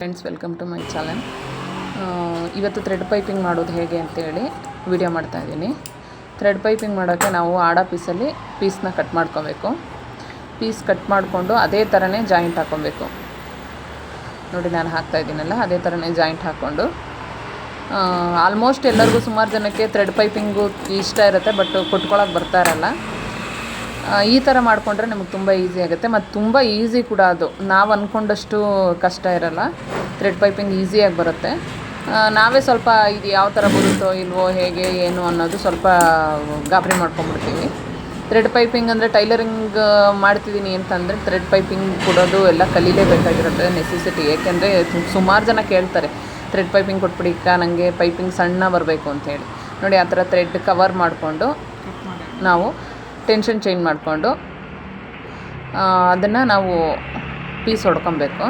Friends, welcome to my channel. ಇವತ್ತು thread piping ಮಾಡೋದು ಹೇಗೆ ಅಂತೇಳಿ ವಿಡಿಯೋ ಮಾಡ್ತಾಯಿದ್ದೀನಿ. ಥ್ರೆಡ್ ಪೈಪಿಂಗ್ ಮಾಡೋಕ್ಕೆ ನಾವು ಆಡ ಪೀಸ್ನ ಕಟ್ ಮಾಡ್ಕೊಬೇಕು. ಪೀಸ್ ಕಟ್ ಮಾಡಿಕೊಂಡು ಅದೇ ಥರನೇ ಜಾಯಿಂಟ್ ಹಾಕ್ಕೊಬೇಕು. ನೋಡಿ, ನಾನು ಹಾಕ್ತಾಯಿದ್ದೀನಲ್ಲ, ಅದೇ ಥರನೇ ಜಾಯಿಂಟ್ ಹಾಕ್ಕೊಂಡು ಆಲ್ಮೋಸ್ಟ್ ಎಲ್ಲರಿಗೂ ಸುಮಾರು ಜನಕ್ಕೆ ಥ್ರೆಡ್ ಪೈಪಿಂಗು ಇಷ್ಟ ಇರುತ್ತೆ, ಬಟ್ ಕೊಟ್ಕೊಳಕ್ಕೆ ಬರ್ತಾ ಇರಲ್ಲ. ಈ ಥರ ಮಾಡಿಕೊಂಡ್ರೆ ನಮಗೆ ತುಂಬ ಈಸಿ ಆಗುತ್ತೆ ಮತ್ತು ತುಂಬ ಈಸಿ ಕೂಡ. ಅದು ನಾವು ಅಂದ್ಕೊಂಡಷ್ಟು ಕಷ್ಟ ಇರಲ್ಲ. ಥ್ರೆಡ್ ಪೈಪಿಂಗ್ ಈಸಿಯಾಗಿ ಬರುತ್ತೆ. ನಾವೇ ಸ್ವಲ್ಪ ಇದು ಯಾವ ಥರ ಬರುತ್ತೋ ಇಲ್ವೋ, ಹೇಗೆ ಏನು ಅನ್ನೋದು ಸ್ವಲ್ಪ ಗಾಬರಿ ಮಾಡ್ಕೊಂಡ್ಬಿಡ್ತೀವಿ. ಥ್ರೆಡ್ ಪೈಪಿಂಗ್ ಅಂದರೆ ಟೈಲರಿಂಗ್ ಮಾಡ್ತಿದ್ದೀನಿ ಅಂತಂದರೆ ಥ್ರೆಡ್ ಪೈಪಿಂಗ್ ಕೊಡೋದು ಎಲ್ಲ ಕಲೀಲೇಬೇಕಾಗಿರುತ್ತೆ, ನೆಸೆಸಿಟಿ. ಏಕೆಂದರೆ ಸುಮಾರು ಜನ ಕೇಳ್ತಾರೆ, ಥ್ರೆಡ್ ಪೈಪಿಂಗ್ ಕೊಟ್ಬಿಡಿ ಅಕ್ಕ, ನನಗೆ ಪೈಪಿಂಗ್ ಸಣ್ಣ ಬರಬೇಕು ಅಂಥೇಳಿ. ನೋಡಿ, ಆ ಥರ ಥ್ರೆಡ್ ಕವರ್ ಮಾಡಿಕೊಂಡು ನಾವು ಟೆನ್ಷನ್ ಚೇಂಜ್ ಮಾಡಿಕೊಂಡು ಅದನ್ನು ನಾವು ಪೀಸ್ ಹೊಡ್ಕೊಬೇಕು.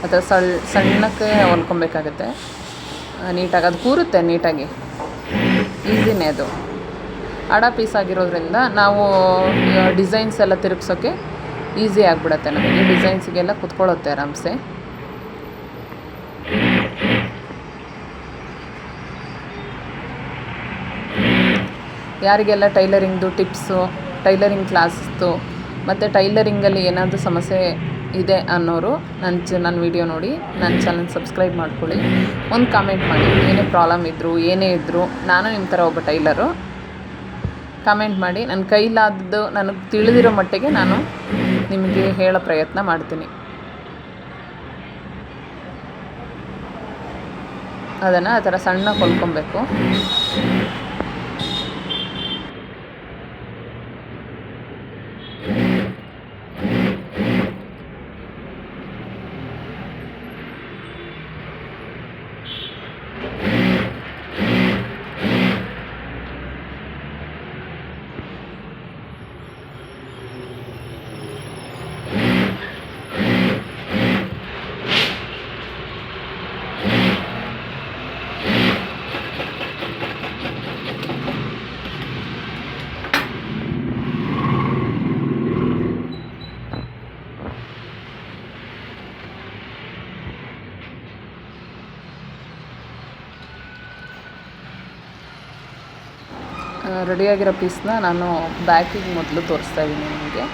ಆ ಥರ ಸಣ್ಣಕ್ಕೆ ಹೊಲ್ಕೊಬೇಕಾಗುತ್ತೆ ನೀಟಾಗಿ. ಅದು ಕೂರುತ್ತೆ ನೀಟಾಗಿ, ಈಸಿನೇ ಅದು. ಆಡ ಪೀಸ್ ಆಗಿರೋದ್ರಿಂದ ನಾವು ಡಿಸೈನ್ಸ್ ಎಲ್ಲ ತಿರುಗ್ಸೋಕ್ಕೆ ಈಸಿ ಆಗಿಬಿಡುತ್ತೆ ನಮಗೆ. ಡಿಸೈನ್ಸಿಗೆಲ್ಲ ಕುತ್ಕೊಳ್ಳುತ್ತೆ ಆರಾಮ್ಸೆ. ಯಾರಿಗೆಲ್ಲ ಟೈಲರಿಂಗ್ದು ಟಿಪ್ಸು, ಟೈಲರಿಂಗ್ ಕ್ಲಾಸ್ದು ಮತ್ತು ಟೈಲರಿಂಗಲ್ಲಿ ಏನಾದರೂ ಸಮಸ್ಯೆ ಇದೆ ಅನ್ನೋರು ನನ್ನ ವಿಡಿಯೋ ನೋಡಿ ನನ್ನ ಚಾನಲ್ ಸಬ್ಸ್ಕ್ರೈಬ್ ಮಾಡ್ಕೊಳ್ಳಿ. ಒಂದು ಕಾಮೆಂಟ್ ಮಾಡಿ, ಏನೇ ಪ್ರಾಬ್ಲಮ್ ಇದ್ದರೂ ಏನೇ ಇದ್ದರೂ. ನಾನು ನಿಮ್ಮ ಥರ ಒಬ್ಬ ಟೈಲರು. ಕಾಮೆಂಟ್ ಮಾಡಿ, ನನ್ನ ಕೈಲಾದದ್ದು ನನಗೆ ತಿಳಿದಿರೋ ಮಟ್ಟಿಗೆ ನಾನು ನಿಮಗೆ ಹೇಳೋ ಪ್ರಯತ್ನ ಮಾಡ್ತೀನಿ. ಅದನ್ನು ಆ ಥರ ಸಣ್ಣ ಕೊಲ್ಕೊಬೇಕು. ರೆಡಿಯಾಗಿರೋ ಪೀಸ್ನ ನಾನು ಬ್ಯಾಕಿಗೆ ಮೊದಲು ತೋರಿಸ್ತಾ ಇದ್ದೀನಿ. ನಿಮಗೆ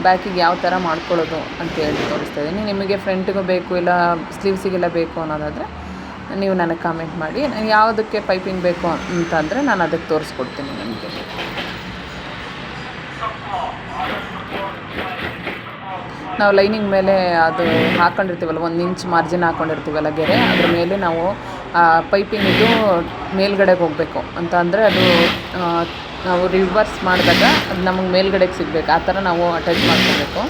ಬ್ಯಾಕಿಗೆ ಯಾವ ಥರ ಮಾಡ್ಕೊಳ್ಳೋದು ಅಂತೇಳಿ ತೋರಿಸ್ತಾ ಇದ್ದೀನಿ. ನಿಮಗೆ ಫ್ರಂಟಿಗೂ ಬೇಕು ಇಲ್ಲ ಸ್ಲೀವ್ಸಿಗೆಲ್ಲ ಬೇಕು ಅನ್ನೋದಾದರೆ ನೀವು ನನಗೆ ಕಾಮೆಂಟ್ ಮಾಡಿ. ಯಾವುದಕ್ಕೆ ಪೈಪಿಂಗ್ ಬೇಕು ಅಂತಂದರೆ ನಾನು ಅದಕ್ಕೆ ತೋರಿಸ್ಕೊಡ್ತೀನಿ ನಿಮಗೆ. ನಾವು ಲೈನಿಂಗ್ ಮೇಲೆ ಅದು ಹಾಕ್ಕೊಂಡಿರ್ತೀವಲ್ಲ, 1 ಇಂಚ್ ಮಾರ್ಜಿನ್ ಹಾಕ್ಕೊಂಡಿರ್ತೀವಲ್ಲ ಗೆರೆ, ಅದ್ರ ಮೇಲೆ ನಾವು ಪೈಪಿಂಗಿದು ಮೇಲ್ಗಡೆಗೆ ಹೋಗಬೇಕು ಅಂತ. ಅಂದರೆ ಅದು ನಾವು ರಿವರ್ಸ್ ಮಾಡಿದಾಗ ಅದು ನಮಗೆ ಮೇಲ್ಗಡೆಗೆ ಸಿಗಬೇಕು. ಆ ಥರ ನಾವು ಅಟ್ಯಾಚ್ ಮಾಡ್ಕೋಬೇಕು.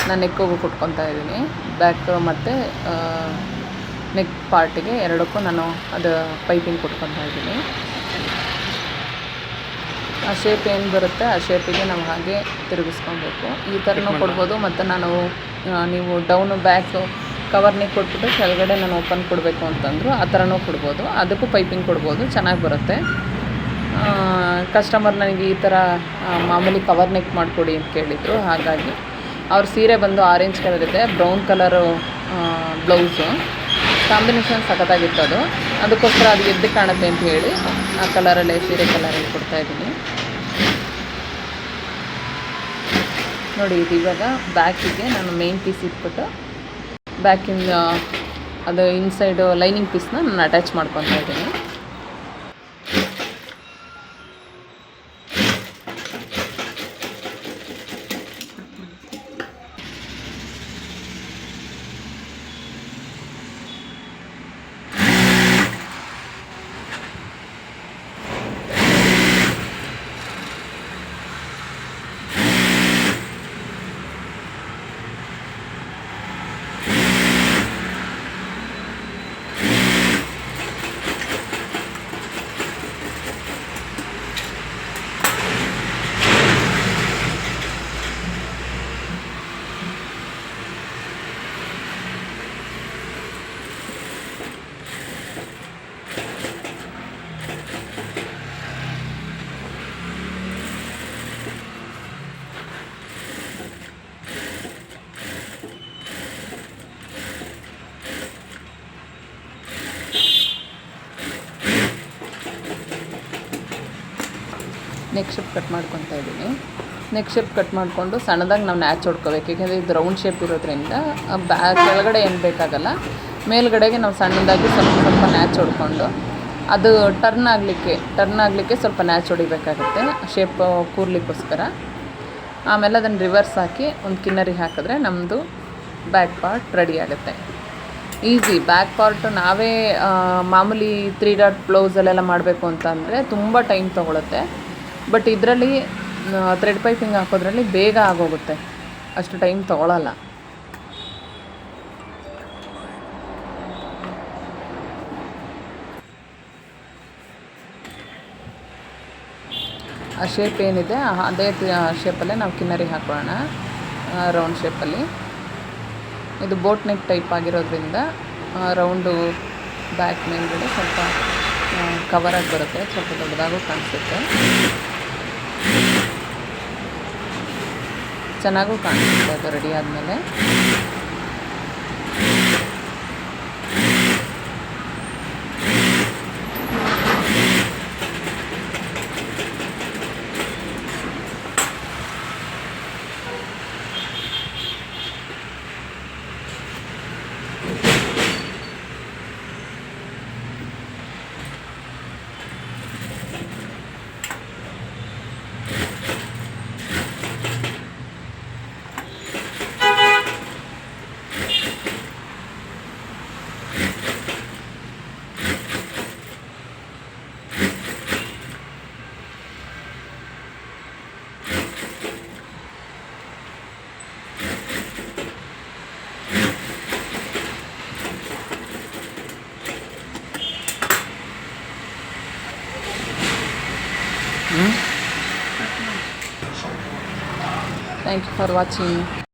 ನಾನು ನೆಕ್ಕೋಗು ಕೊಟ್ಕೊತಾ ಇದ್ದೀನಿ. ಬ್ಯಾಕ್ ಮತ್ತು ನೆಕ್ ಪಾರ್ಟಿಗೆ ಎರಡಕ್ಕೂ ನಾನು ಅದು ಪೈಪಿಂಗ್ ಕೊಟ್ಕೊತಾ ಇದ್ದೀನಿ. ಆ ಶೇಪ್ ಏನು ಬರುತ್ತೆ ಆ ಶೇಪಿಗೆ ನಾವು ಹಾಗೆ ತಿರುಗಿಸ್ಕೊಬೇಕು. ಈ ಥರನೂ ಕೊಡ್ಬೋದು. ಮತ್ತು ನೀವು ಡೌನು ಬ್ಯಾಕು ಕವರ್ನಿಗೆ ಕೊಟ್ಬಿಟ್ಟು ಕೆಳಗಡೆ ನಾನು ಓಪನ್ ಕೊಡಬೇಕು ಅಂತಂದರು ಆ ಥರನೂ ಕೊಡ್ಬೋದು. ಅದಕ್ಕೂ ಪೈಪಿಂಗ್ ಕೊಡ್ಬೋದು, ಚೆನ್ನಾಗಿ ಬರುತ್ತೆ. ಕಸ್ಟಮರ್ ನನಗೆ ಈ ಥರ ಮಾಮೂಲಿ ಕವರ್ ನೆಕ್ ಮಾಡಿಕೊಡಿ ಅಂತ ಕೇಳಿದರು. ಹಾಗಾಗಿ ಅವ್ರ ಸೀರೆ ಬಂದು ಆರೆಂಜ್ ಕಲರ್ ಇದೆ, ಬ್ರೌನ್ ಕಲರು ಬ್ಲೌಸು, ಕಾಂಬಿನೇಷನ್ ಸಖತ್ತಾಗಿತ್ತು ಅದು. ಅದಕ್ಕೋಸ್ಕರ ಅದು ಎದ್ದು ಕಾಣುತ್ತೆ ಅಂತ ಹೇಳಿ ಆ ಕಲರಲ್ಲೇ ಸೀರೆ ಕಲರಲ್ಲಿ ಕೊಡ್ತಾಯಿದ್ದೀನಿ. ನೋಡಿ, ಇದು ಇವಾಗ ಬ್ಯಾಕಿಗೆ ನಾನು ಮೇನ್ ಪೀಸ್ ಇಟ್ಬಿಟ್ಟು ಬ್ಯಾಕಿಂದ ಅದು ಇನ್ಸೈಡು ಲೈನಿಂಗ್ ಪೀಸ್ನ ನಾನು ಅಟ್ಯಾಚ್ ಮಾಡ್ಕೊತಾ ಇದ್ದೀನಿ. ನೆಕ್ ಶೇಪ್ ಕಟ್ ಮಾಡ್ಕೊತಾ ಇದ್ದೀನಿ. ನೆಕ್ ಶೇಪ್ ಕಟ್ ಮಾಡಿಕೊಂಡು ಸಣ್ಣದಾಗಿ ನಾವು ನ್ಯಾಚ್ ಹೊಡ್ಕೋಬೇಕು. ಏಕೆಂದರೆ ಇದು ರೌಂಡ್ ಶೇಪ್ ಇರೋದ್ರಿಂದ ಕೆಳಗಡೆ ಏನು ಬೇಕಾಗಲ್ಲ, ಮೇಲ್ಗಡೆಗೆ ನಾವು ಸಣ್ಣದಾಗಿ ಸ್ವಲ್ಪ ಸ್ವಲ್ಪ ನ್ಯಾಚ್ ಹೊಡ್ಕೊಂಡು ಅದು ಟರ್ನ್ ಆಗಲಿಕ್ಕೆ ಸ್ವಲ್ಪ ನ್ಯಾಚ್ ಹೊಡಿಬೇಕಾಗುತ್ತೆ ಶೇಪ್ ಕೂರ್ಲಿಕ್ಕೋಸ್ಕರ. ಆಮೇಲೆ ಅದನ್ನು ರಿವರ್ಸ್ ಹಾಕಿ ಒಂದು ಕಿನ್ನರಿ ಹಾಕಿದ್ರೆ ನಮ್ಮದು ಬ್ಯಾಕ್ ಪಾರ್ಟ್ ರೆಡಿ ಆಗುತ್ತೆ. ಈಸಿ. ಬ್ಯಾಕ್ ಪಾರ್ಟ್ ನಾವೇ ಮಾಮೂಲಿ 3 ಡಾಟ್ ಬ್ಲೌಸಲ್ಲೆಲ್ಲ ಮಾಡಬೇಕು ಅಂತಂದರೆ ತುಂಬ ಟೈಮ್ ತೊಗೊಳುತ್ತೆ. ಬಟ್ ಇದರಲ್ಲಿ ಥ್ರೆಡ್ ಪೈಪಿಂಗ್ ಹಾಕೋದ್ರಲ್ಲಿ ಬೇಗ ಆಗೋಗುತ್ತೆ, ಅಷ್ಟು ಟೈಮ್ ತೊಗೊಳಲ್ಲ. ಆ ಶೇಪ್ ಏನಿದೆ ಅದೇ ಶೇಪಲ್ಲೇ ನಾವು ಕಿನ್ನರಿ ಹಾಕೋಣ, ರೌಂಡ್ ಶೇಪಲ್ಲಿ. ಇದು ಬೋಟ್ ನೆಕ್ ಟೈಪ್ ಆಗಿರೋದ್ರಿಂದ ರೌಂಡು ಬ್ಯಾಕ್ ಮೇಲ್ಗಡೆ ಸ್ವಲ್ಪ ಕವರಾಗಿ ಬರುತ್ತೆ, ಸ್ವಲ್ಪ ದೊಡ್ಡದಾಗೂ ಕಾಣಿಸುತ್ತೆ, ಚೆನ್ನಾಗೂ ಕಾಣಿಸುತ್ತೆ ಅದು ರೆಡಿ ಆದಮೇಲೆ. Thank you for watching.